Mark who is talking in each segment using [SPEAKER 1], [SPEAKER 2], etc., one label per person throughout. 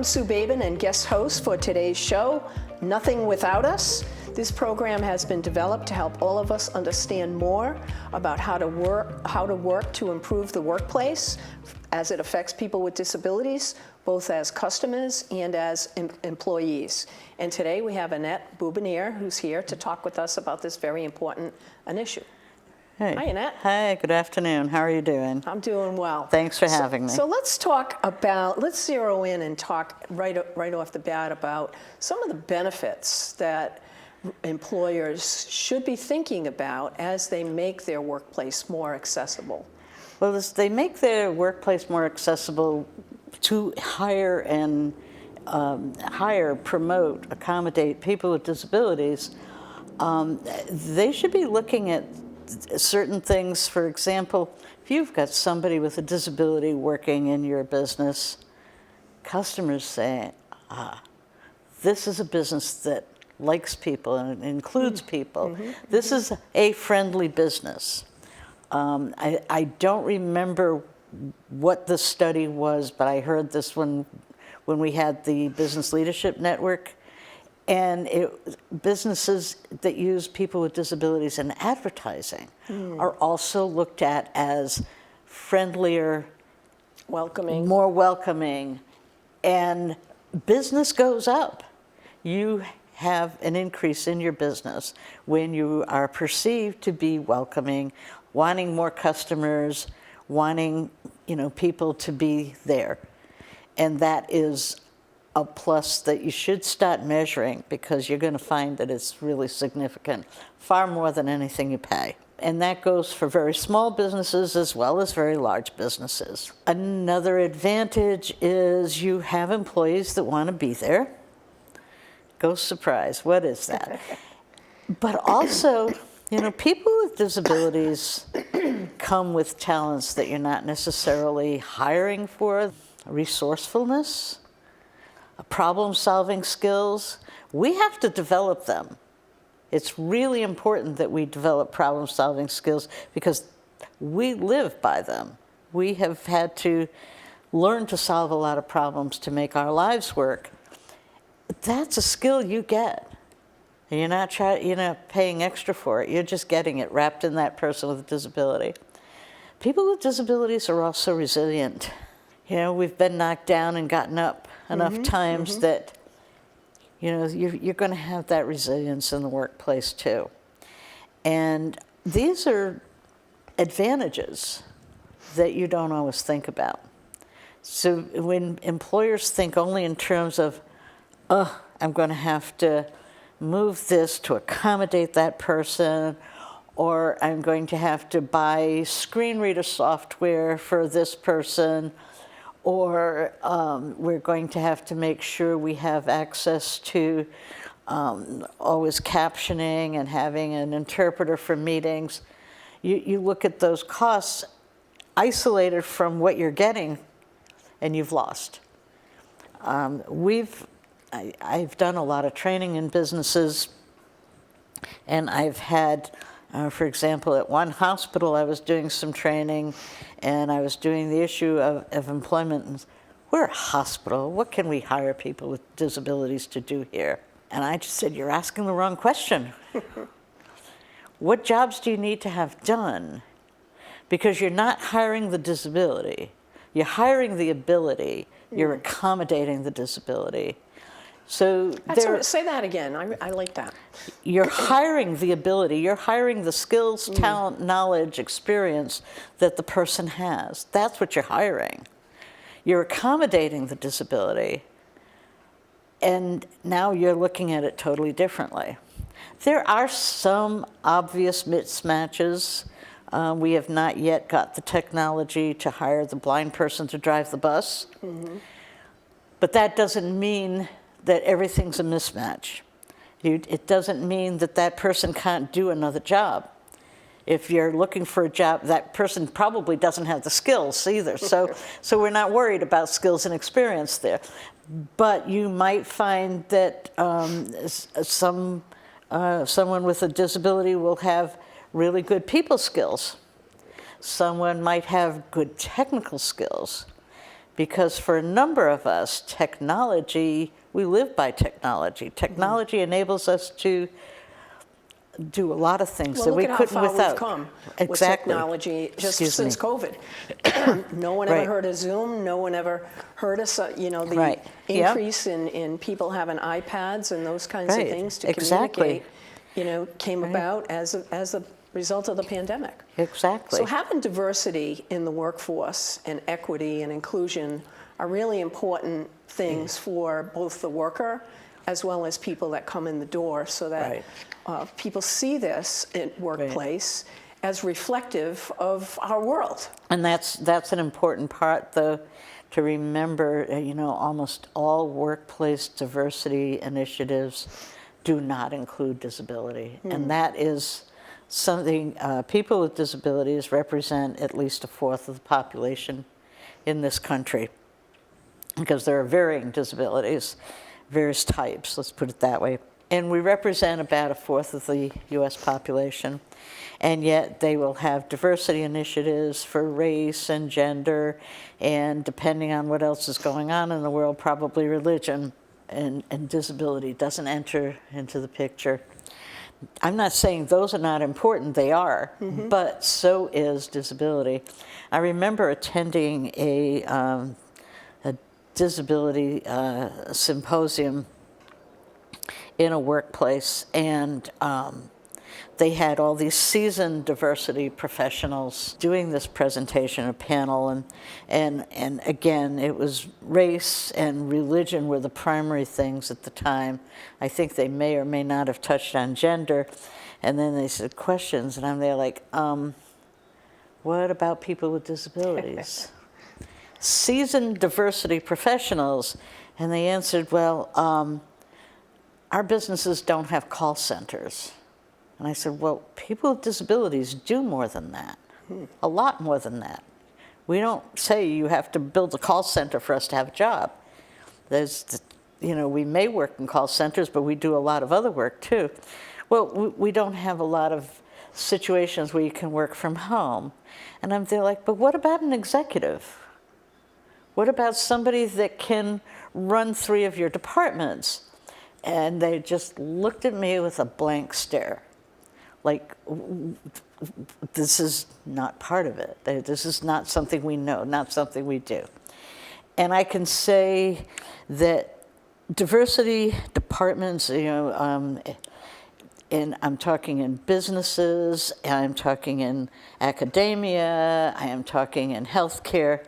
[SPEAKER 1] Sue Babin and guest host for today's show, Nothing Without Us. This program has been developed to help all of us understand more about how to work to improve the workplace as it affects people with disabilities, both as customers and as employees. And today we have Annette Boubanire, who's here to talk with us about this very important issue.
[SPEAKER 2] Hey.
[SPEAKER 1] Hi, Annette.
[SPEAKER 2] Hi, good afternoon. How are you doing?
[SPEAKER 1] I'm doing well.
[SPEAKER 2] Thanks for having me.
[SPEAKER 1] So let's zero in and talk right off the bat about some of the benefits that employers should be thinking about as they make their workplace more accessible.
[SPEAKER 2] Well, they make their workplace more accessible to hire, promote, accommodate people with disabilities. They should be looking at certain things. For example, if you've got somebody with a disability working in your business, customers say, this is a business that likes people and includes people. Mm-hmm. This is a friendly business. I don't remember what the study was, but I heard this when we had the Business Leadership Network. And businesses that use people with disabilities in advertising are also looked at as friendlier, more welcoming, and business goes up. You have an increase in your business when you are perceived to be welcoming, wanting more customers, wanting people to be there, and that is a plus that you should start measuring, because you're going to find that it's really significant, far more than anything you pay. And that goes for very small businesses as well as very large businesses. Another advantage is you have employees that want to be there. Go surprise, what is that? But also, people with disabilities come with talents that you're not necessarily hiring for. Resourcefulness, problem-solving skills, we have to develop them. It's really important that we develop problem-solving skills because we live by them. We have had to learn to solve a lot of problems to make our lives work. That's a skill you get. You're not paying extra for it. You're just getting it wrapped in that person with a disability. People with disabilities are also resilient. We've been knocked down and gotten up enough times that, you're going to have that resilience in the workplace too. And these are advantages that you don't always think about. So when employers think only in terms of, I'm going to have to move this to accommodate that person, or I'm going to have to buy screen reader software for this person, or we're going to have to make sure we have access to always captioning and having an interpreter for meetings. You look at those costs isolated from what you're getting, and you've lost. I've done a lot of training in businesses, and I've had, for example, at one hospital I was doing some training, and I was doing the issue of employment. We're a hospital. What can we hire people with disabilities to do here? And I just said, you're asking the wrong question. What jobs do you need to have done? Because you're not hiring the disability. You're hiring the ability. You're accommodating the disability. So
[SPEAKER 1] say that again. I like that.
[SPEAKER 2] You're hiring the ability. You're hiring the skills, talent, knowledge, experience that the person has. That's what you're hiring. You're accommodating the disability. And now you're looking at it totally differently. There are some obvious mismatches. We have not yet got the technology to hire the blind person to drive the bus. But that doesn't mean that everything's a mismatch. It doesn't mean that that person can't do another job. If you're looking for a job, that person probably doesn't have the skills either. So we're not worried about skills and experience there. But you might find that someone with a disability will have really good people skills. Someone might have good technical skills. because for a number of us, technology, we live by technology. Technology enables us to do a lot of things
[SPEAKER 1] Well,
[SPEAKER 2] that
[SPEAKER 1] look
[SPEAKER 2] we
[SPEAKER 1] at how
[SPEAKER 2] couldn't
[SPEAKER 1] far
[SPEAKER 2] without.
[SPEAKER 1] we've come with
[SPEAKER 2] Exactly.
[SPEAKER 1] technology just
[SPEAKER 2] Excuse
[SPEAKER 1] since
[SPEAKER 2] me.
[SPEAKER 1] COVID. No one ever
[SPEAKER 2] Right.
[SPEAKER 1] heard of Zoom. No one ever heard of, the
[SPEAKER 2] Right. Yep.
[SPEAKER 1] increase in people having iPads and those kinds
[SPEAKER 2] Right.
[SPEAKER 1] of things to
[SPEAKER 2] Exactly.
[SPEAKER 1] communicate, came about as a result of the pandemic.
[SPEAKER 2] Exactly.
[SPEAKER 1] So having diversity in the workforce and equity and inclusion are really important things for both the worker as well as people that come in the door, so that
[SPEAKER 2] Right.
[SPEAKER 1] people see this workplace as reflective of our world.
[SPEAKER 2] And that's an important part, though, to remember. Almost all workplace diversity initiatives do not include disability, and that is something. People with disabilities represent at least a fourth of the population in this country, because there are varying disabilities, various types, let's put it that way. And we represent about a fourth of the US population, and yet they will have diversity initiatives for race and gender, and depending on what else is going on in the world, probably religion, and disability doesn't enter into the picture. I'm not saying those are not important, they are, but so is disability. I remember attending a disability symposium in a workplace, and they had all these seasoned diversity professionals doing this presentation, a panel, and again, it was race and religion were the primary things at the time. I think they may or may not have touched on gender, and then they said questions, and I'm there like, what about people with disabilities? Seasoned diversity professionals, and they answered, well, our businesses don't have call centers. And I said, well, people with disabilities do more than that, a lot more than that. We don't say you have to build a call center for us to have a job. We may work in call centers, but we do a lot of other work too. Well, we don't have a lot of situations where you can work from home. And I'm there like, but what about an executive? What about somebody that can run 3 of your departments? And they just looked at me with a blank stare. Like, this is not part of it. This is not something we know, not something we do. And I can say that diversity departments, and I'm talking in businesses, I'm talking in academia, I am talking in healthcare,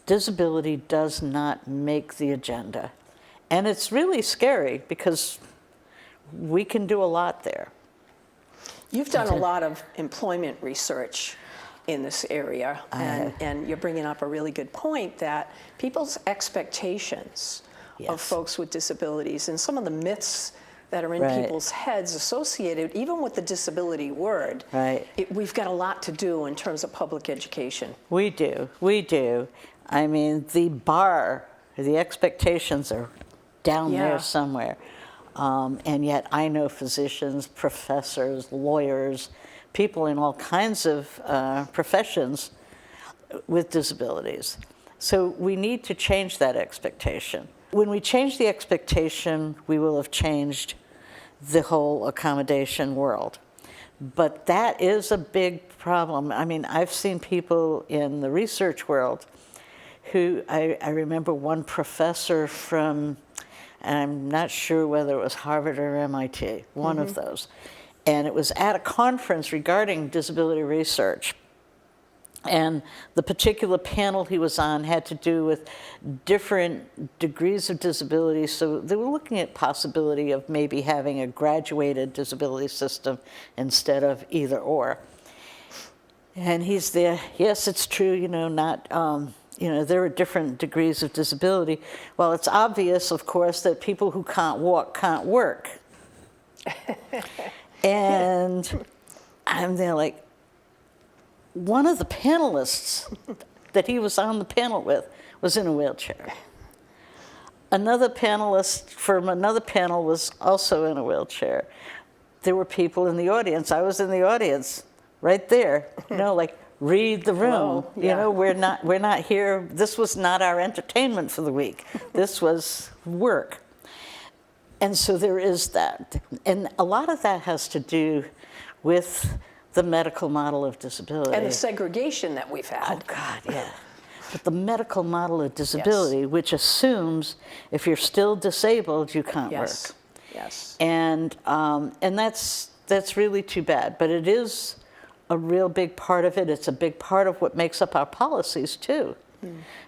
[SPEAKER 2] disability does not make the agenda. And it's really scary because we can do a lot there.
[SPEAKER 1] You've done a lot of employment research in this area, and you're bringing up a really good point that people's expectations of folks with disabilities and some of the myths that are in people's heads associated, even with the disability word, we've got a lot to do in terms of public education.
[SPEAKER 2] We do. I mean, the bar, the expectations are down there somewhere. And yet I know physicians, professors, lawyers, people in all kinds of professions with disabilities. So we need to change that expectation. When we change the expectation, we will have changed the whole accommodation world. But that is a big problem. I mean, I've seen people in the research world who, I remember one professor from, and I'm not sure whether it was Harvard or MIT, one of those. And it was at a conference regarding disability research. And the particular panel he was on had to do with different degrees of disability. So they were looking at possibility of maybe having a graduated disability system instead of either or. And he's there, yes, it's true, there are different degrees of disability. Well, it's obvious, of course, that people who can't walk can't work. And I'm there like, one of the panelists that he was on the panel with was in a wheelchair. Another panelist from another panel was also in a wheelchair. There were people in the audience. I was in the audience right there, like read the room.
[SPEAKER 1] Hello, yeah.
[SPEAKER 2] We're not here. This was not our entertainment for the week. This was work. And so there is that. And a lot of that has to do with the medical model of disability.
[SPEAKER 1] And the segregation that we've had.
[SPEAKER 2] Oh, God, yeah. But the medical model of disability, which assumes if you're still disabled, you can't
[SPEAKER 1] Yes.
[SPEAKER 2] work.
[SPEAKER 1] Yes.
[SPEAKER 2] And that's really too bad. But it is a real big part of it. It's a big part of what makes up our policies, too.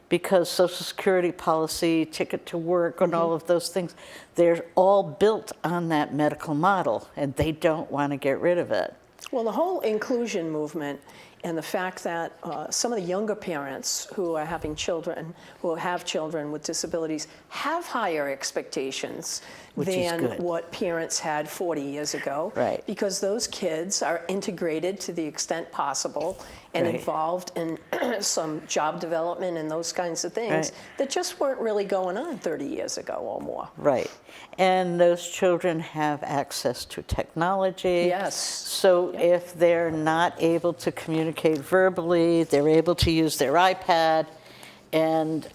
[SPEAKER 2] Because Social Security policy, Ticket to Work, and all of those things, they're all built on that medical model, and they don't want to get rid of it.
[SPEAKER 1] Well, the whole inclusion movement and the fact that some of the younger parents who are having children, who have children with disabilities, have higher expectations
[SPEAKER 2] Which is
[SPEAKER 1] than
[SPEAKER 2] good.
[SPEAKER 1] what parents had 40 years ago.
[SPEAKER 2] Right.
[SPEAKER 1] Because those kids are integrated to the extent possible and
[SPEAKER 2] Right.
[SPEAKER 1] involved in some job development and those kinds of things
[SPEAKER 2] Right.
[SPEAKER 1] that just weren't really going on 30 years ago or more.
[SPEAKER 2] Right. And those children have access to technology.
[SPEAKER 1] Yes.
[SPEAKER 2] So if they're not able to communicate verbally, they're able to use their iPad and,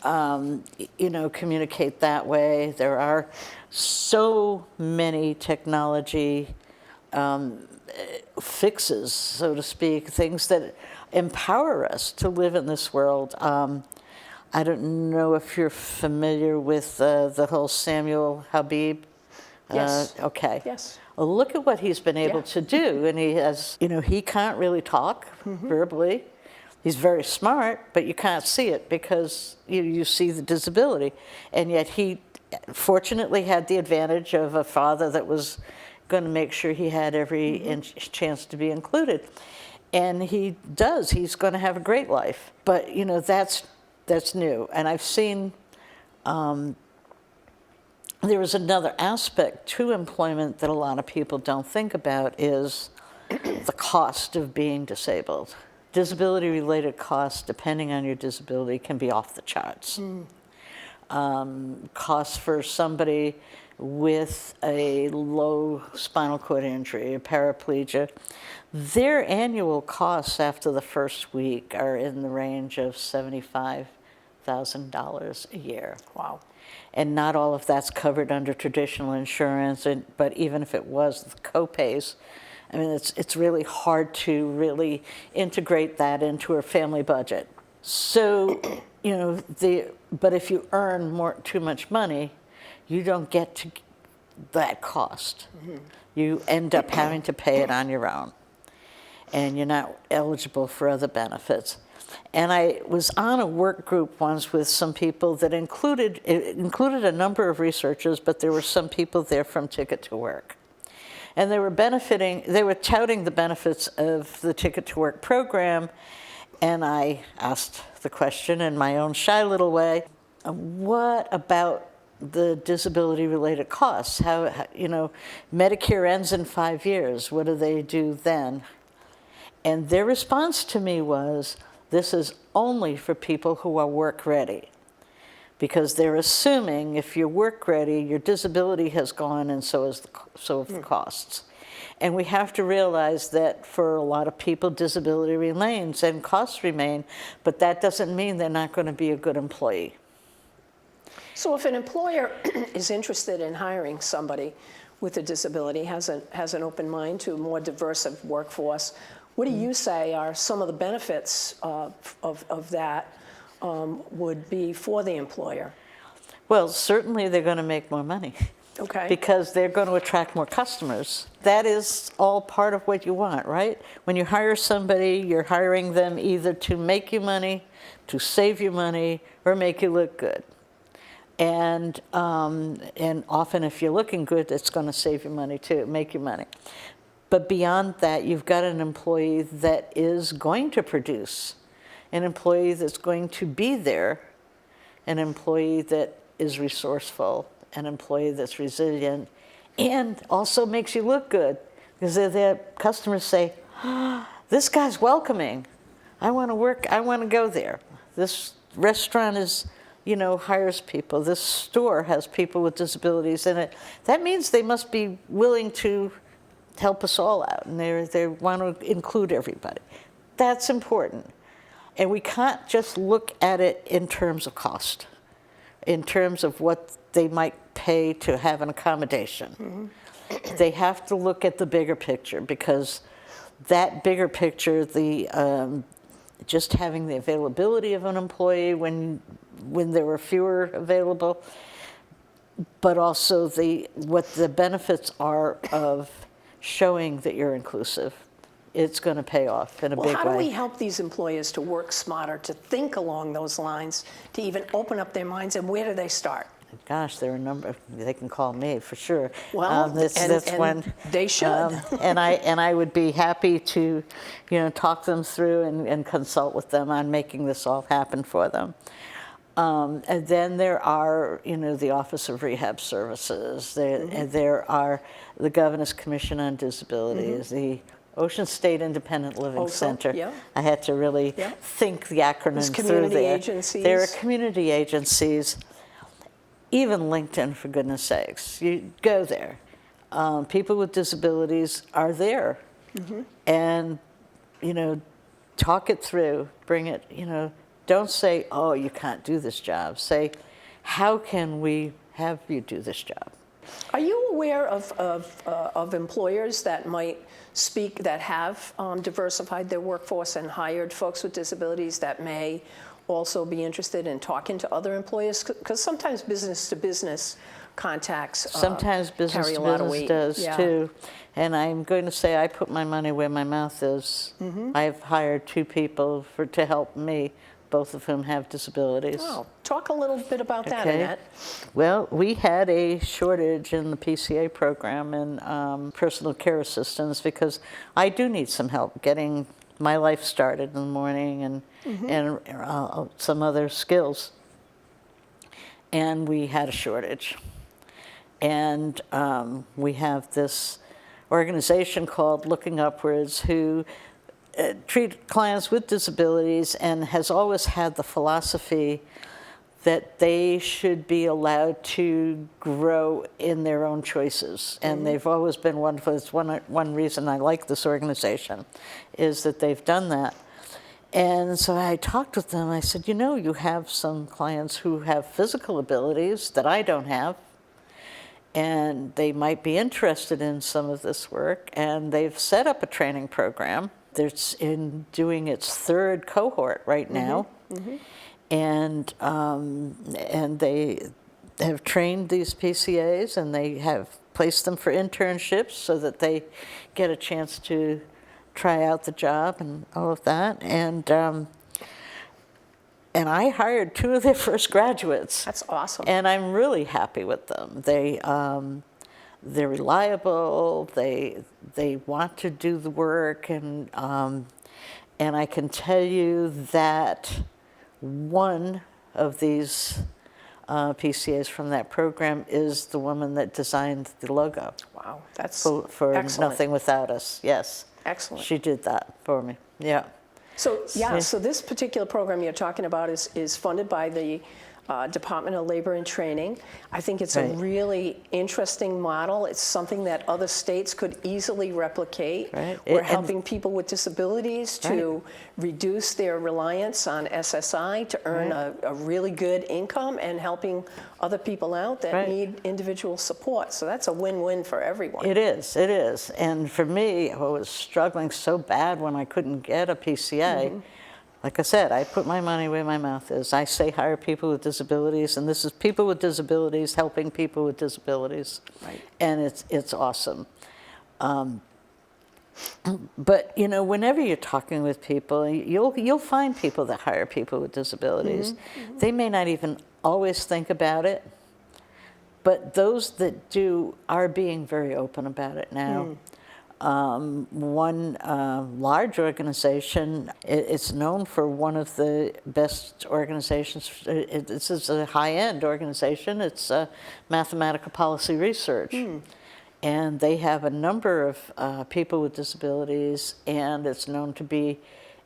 [SPEAKER 2] communicate that way. There are so many technology fixes, so to speak, things that empower us to live in this world. I don't know if you're familiar with the whole Samuel Habib.
[SPEAKER 1] Yes.
[SPEAKER 2] Okay.
[SPEAKER 1] Yes.
[SPEAKER 2] Well, look at what he's been able
[SPEAKER 1] Yeah.
[SPEAKER 2] to do. And he has, he can't really talk verbally. He's very smart, but you can't see it because you see the disability. And yet he fortunately had the advantage of a father that was going to make sure he had every chance to be included. And he does. He's going to have a great life. But, that's new. And I've seen there is another aspect to employment that a lot of people don't think about is the cost of being disabled. Disability-related costs, depending on your disability, can be off the charts. Costs for somebody with a low spinal cord injury, a paraplegia, their annual costs after the first week are in the range of $75,000 a year.
[SPEAKER 1] Wow.
[SPEAKER 2] And not all of that's covered under traditional insurance, but even if it was, the co-pays, I mean, it's really hard to really integrate that into a family budget. So, but if you earn too much money, you don't get to that cost. You end up having to pay it on your own, and you're not eligible for other benefits. And I was on a work group once with some people that included a number of researchers, but there were some people there from Ticket to Work. And they were touting the benefits of the Ticket to Work program. And I asked the question in my own shy little way, what about the disability-related costs? How, Medicare ends in 5 years. What do they do then? And their response to me was, this is only for people who are work-ready. Because they're assuming if you're work-ready, your disability has gone and so have the costs. And we have to realize that for a lot of people, disability remains and costs remain, but that doesn't mean they're not going to be a good employee.
[SPEAKER 1] So if an employer is interested in hiring somebody with a disability, has an open mind to a more diverse workforce, what do you say are some of the benefits of that would be for the employer?
[SPEAKER 2] Well, certainly they're going to make more money.
[SPEAKER 1] Okay.
[SPEAKER 2] Because they're going to attract more customers. That is all part of what you want, right? When you hire somebody, you're hiring them either to make you money, to save you money, or make you look good. And often if you're looking good, it's going to save you money too, make you money. But beyond that, you've got an employee that is going to produce, an employee that's going to be there, an employee that is resourceful, an employee that's resilient, and also makes you look good. Because the customers say, this guy's welcoming. I want to work, I want to go there. This restaurant hires people. This store has people with disabilities in it. That means they must be willing to help us all out, and they want to include everybody. That's important. And we can't just look at it in terms of cost, in terms of what they might pay to have an accommodation. They have to look at the bigger picture, because that bigger picture, just having the availability of an employee when there were fewer available, but also what the benefits are of showing that you're inclusive. It's going to pay off in a big way.
[SPEAKER 1] Well, how do we help these employers to work smarter, to think along those lines, to even open up their minds, and where do they start?
[SPEAKER 2] Gosh, there are a number. They can call me for sure.
[SPEAKER 1] Well,
[SPEAKER 2] that's when
[SPEAKER 1] they should.
[SPEAKER 2] and I would be happy to, talk them through and consult with them on making this all happen for them. And then there are, the Office of Rehab Services. There are the Governor's Commission on Disabilities, the Ocean State Independent Living Center.
[SPEAKER 1] Yeah.
[SPEAKER 2] I had to really think the acronym
[SPEAKER 1] There's
[SPEAKER 2] through
[SPEAKER 1] community
[SPEAKER 2] there.
[SPEAKER 1] agencies.
[SPEAKER 2] There are community agencies. Even LinkedIn, for goodness sakes, you go there. People with disabilities are there, and talk it through, bring it. Don't say, "Oh, you can't do this job." Say, "How can we have you do this job?"
[SPEAKER 1] Are you aware of employers that might speak, that have diversified their workforce and hired folks with disabilities that may also be interested in talking to other employers? Because sometimes business-to-business contacts
[SPEAKER 2] sometimes business
[SPEAKER 1] carry
[SPEAKER 2] to
[SPEAKER 1] a lot of
[SPEAKER 2] business
[SPEAKER 1] weight.
[SPEAKER 2] does too. And I'm going to say I put my money where my mouth is. I've hired 2 people to help me, both of whom have disabilities.
[SPEAKER 1] Oh, talk a little bit about that,
[SPEAKER 2] Okay.
[SPEAKER 1] Annette.
[SPEAKER 2] Well, we had a shortage in the PCA program in personal care assistants, because I do need some help getting my life started in the morning and some other skills. And we had a shortage. And we have this organization called Looking Upwards, who treat clients with disabilities and has always had the philosophy that they should be allowed to grow in their own choices. And they've always been wonderful. It's one reason I like this organization, is that they've done that. And so I talked with them. I said, you have some clients who have physical abilities that I don't have, and they might be interested in some of this work. And they've set up a training program that's doing its 3rd cohort right now. And they have trained these PCAs, and they have placed them for internships so that they get a chance to try out the job and all of that. And I hired 2 of their first graduates.
[SPEAKER 1] That's awesome.
[SPEAKER 2] And I'm really happy with them. They're reliable. They want to do the work, and I can tell you that one of these PCAs from that program is the woman that designed the logo.
[SPEAKER 1] Wow, that's
[SPEAKER 2] for
[SPEAKER 1] excellent.
[SPEAKER 2] Nothing Without Us. Yes.
[SPEAKER 1] Excellent.
[SPEAKER 2] She did that for me. Yeah.
[SPEAKER 1] So this particular program you're talking about is funded by the Department of Labor and Training. I think it's a really interesting model. It's something that other states could easily replicate.
[SPEAKER 2] Right.
[SPEAKER 1] We're helping people with disabilities to
[SPEAKER 2] Right.
[SPEAKER 1] reduce their reliance on SSI, to earn a really good income, and helping other people out that
[SPEAKER 2] Right.
[SPEAKER 1] need individual support. So that's a win-win for everyone.
[SPEAKER 2] It is. And for me, I was struggling so bad when I couldn't get a PCA. Like I said, I put my money where my mouth is. I say hire people with disabilities, and this is people with disabilities helping people with disabilities.
[SPEAKER 1] Right.
[SPEAKER 2] And it's awesome. But whenever you're talking with people, you'll find people that hire people with disabilities. They may not even always think about it, but those that do are being very open about it now. One large organization, it's known for one of the best organizations. This is a high-end organization. It's Mathematical Policy Research. And they have a number of people with disabilities, and it's known to be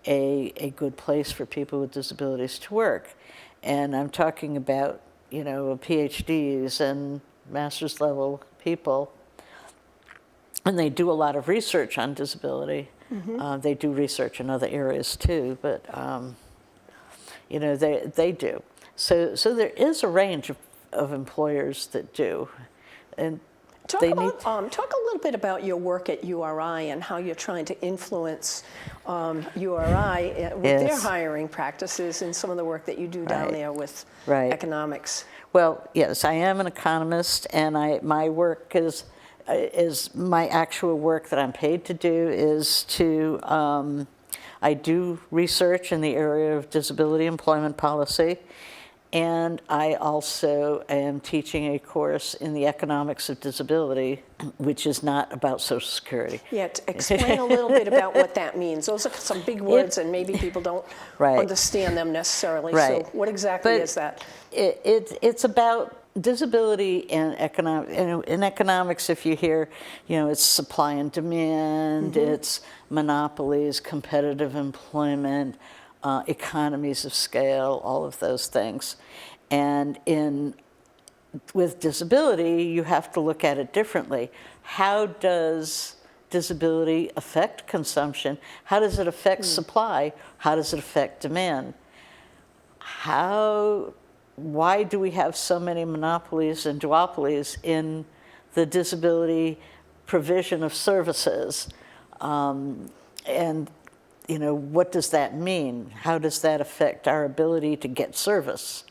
[SPEAKER 2] a good place for people with disabilities to work. And I'm talking about, PhDs and master's level people. And they do a lot of research on disability. They do research in other areas too, but you know, they do. So there is a range of employers that do, and
[SPEAKER 1] Talk
[SPEAKER 2] they
[SPEAKER 1] about,
[SPEAKER 2] need.
[SPEAKER 1] talk a little bit about your work at URI and how you're trying to influence URI with their
[SPEAKER 2] Yes.
[SPEAKER 1] hiring practices and some of the work that you do down
[SPEAKER 2] Right.
[SPEAKER 1] there with
[SPEAKER 2] Right.
[SPEAKER 1] economics.
[SPEAKER 2] Well, yes, I am an economist, and my work is my actual work that I'm paid to do is to I do research in the area of disability employment policy, and I also am teaching a course in the economics of disability, which is not about Social Security.
[SPEAKER 1] Yeah, explain a little bit about what that means. Those are some big words, and maybe people don't
[SPEAKER 2] Right.
[SPEAKER 1] understand them necessarily.
[SPEAKER 2] Right.
[SPEAKER 1] So what exactly
[SPEAKER 2] But
[SPEAKER 1] is that?
[SPEAKER 2] It's about disability and economic. In economics, if you hear, you know, it's supply and demand, it's monopolies, competitive employment, economies of scale, all of those things. And with disability, you have to look at it differently. How does disability affect consumption? How does it affect supply? How does it affect demand? Why do we have so many monopolies and duopolies in the disability provision of services? And, you know, what does that mean? How does that affect our ability to get service?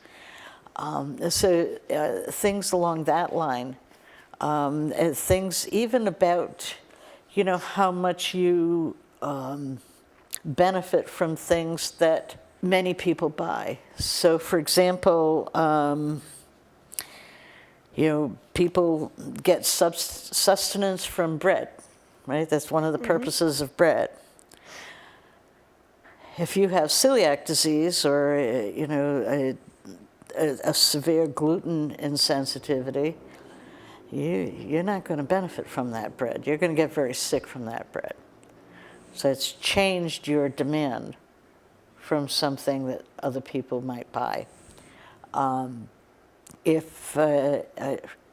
[SPEAKER 2] Things along that line. Things even about, you know, how much you benefit from things that many people buy. So, for example, you know, people get sustenance from bread, right? That's one of the purposes of bread. If you have celiac disease or, you know, a severe gluten insensitivity, you're not going to benefit from that bread. You're going to get very sick from that bread. So it's changed your demand from something that other people might buy.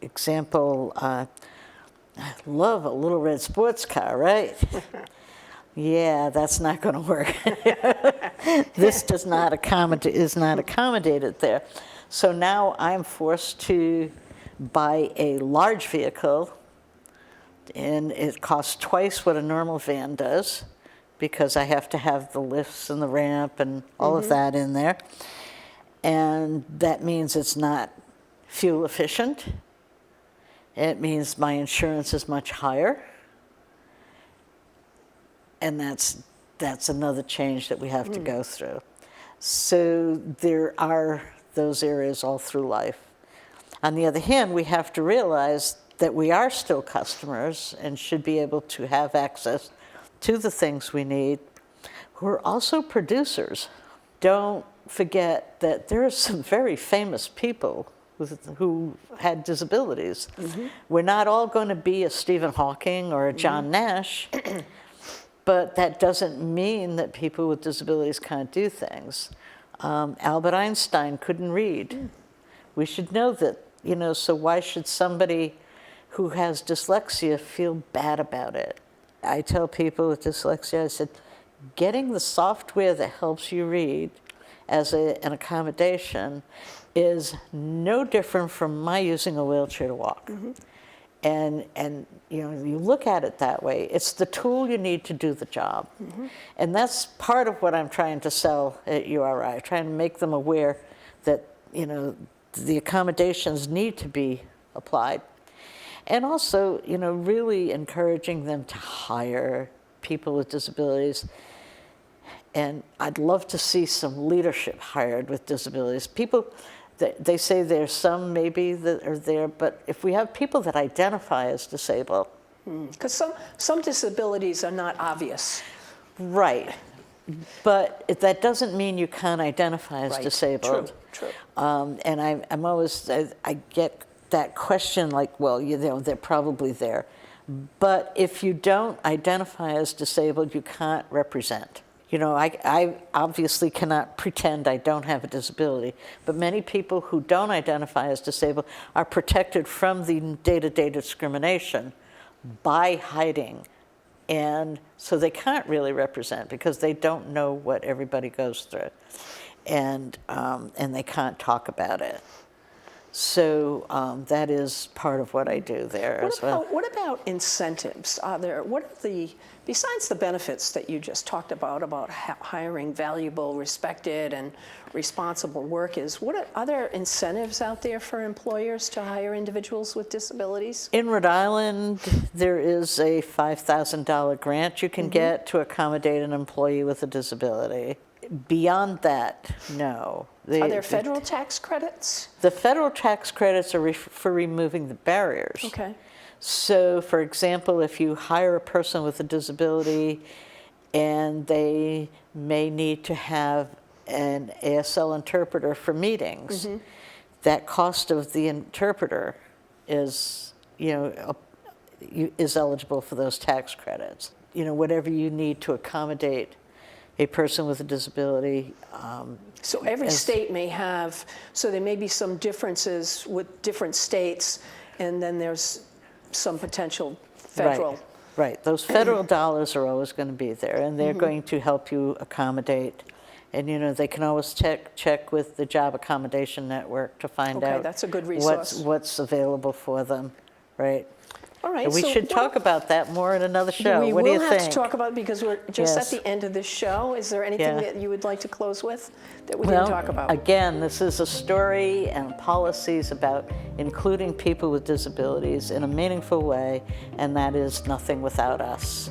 [SPEAKER 2] Example, I love a little red sports car, right? Yeah, that's not going to work. This is not accommodated there. So now I'm forced to buy a large vehicle, and it costs twice what a normal van does, because I have to have the lifts and the ramp and all of that in there. And that means it's not fuel efficient. It means my insurance is much higher. And that's another change that we have to go through. So there are those areas all through life. On the other hand, we have to realize that we are still customers and should be able to have access to the things we need. We're also producers. Don't forget that there are some very famous people who had disabilities. We're not all going to be a Stephen Hawking or a John Nash, but that doesn't mean that people with disabilities can't do things. Albert Einstein couldn't read. We should know that, you know, so why should somebody who has dyslexia feel bad about it? I tell people with dyslexia, I said, getting the software that helps you read as an accommodation is no different from my using a wheelchair to walk. And you know, you look at it that way. It's the tool you need to do the job. And that's part of what I'm trying to sell at URI, trying to make them aware that, you know, the accommodations need to be applied. And also, you know, really encouraging them to hire people with disabilities. And I'd love to see some leadership hired with disabilities. People, they say there's some maybe that are there, but if we have people that identify as disabled.
[SPEAKER 1] Because some disabilities are not obvious.
[SPEAKER 2] Right. But that doesn't mean you can't identify as disabled.
[SPEAKER 1] True.
[SPEAKER 2] And I'm always, I get that question like, well, you know, they're probably there. But if you don't identify as disabled, you can't represent. You know, I obviously cannot pretend I don't have a disability, but many people who don't identify as disabled are protected from the day-to-day discrimination by hiding And so they can't really represent because they don't know what everybody goes through. And they can't talk about it. So that is part of what I do there as well.
[SPEAKER 1] What about incentives? Besides the benefits that you just talked about hiring valuable, respected, and responsible workers, what are other incentives out there for employers to hire individuals with disabilities?
[SPEAKER 2] In Rhode Island, there is a $5,000 grant you can get to accommodate an employee with a disability. Beyond that, no.
[SPEAKER 1] Are there federal tax credits?
[SPEAKER 2] The federal tax credits are for removing the barriers.
[SPEAKER 1] Okay.
[SPEAKER 2] So, for example, if you hire a person with a disability and they may need to have an ASL interpreter for meetings, that cost of the interpreter is, is eligible for those tax credits. Whatever you need to accommodate a person with a disability.
[SPEAKER 1] So every state may have, so there may be some differences with different states, and then there's some potential federal.
[SPEAKER 2] Right. Those federal dollars are always going to be there, and they're going to help you accommodate. And they can always check with the Job Accommodation Network to find out
[SPEAKER 1] that's a good resource.
[SPEAKER 2] what's available for them, right?
[SPEAKER 1] All right.
[SPEAKER 2] And we should talk about that more in another show.
[SPEAKER 1] We
[SPEAKER 2] what do you
[SPEAKER 1] will
[SPEAKER 2] think?
[SPEAKER 1] have to talk about it because we're just
[SPEAKER 2] Yes.
[SPEAKER 1] at the end of this show. Is there anything
[SPEAKER 2] Yeah.
[SPEAKER 1] that you would like to close with that we didn't talk about?
[SPEAKER 2] Again, this is a story and policies about including people with disabilities in a meaningful way, and that is Nothing Without Us.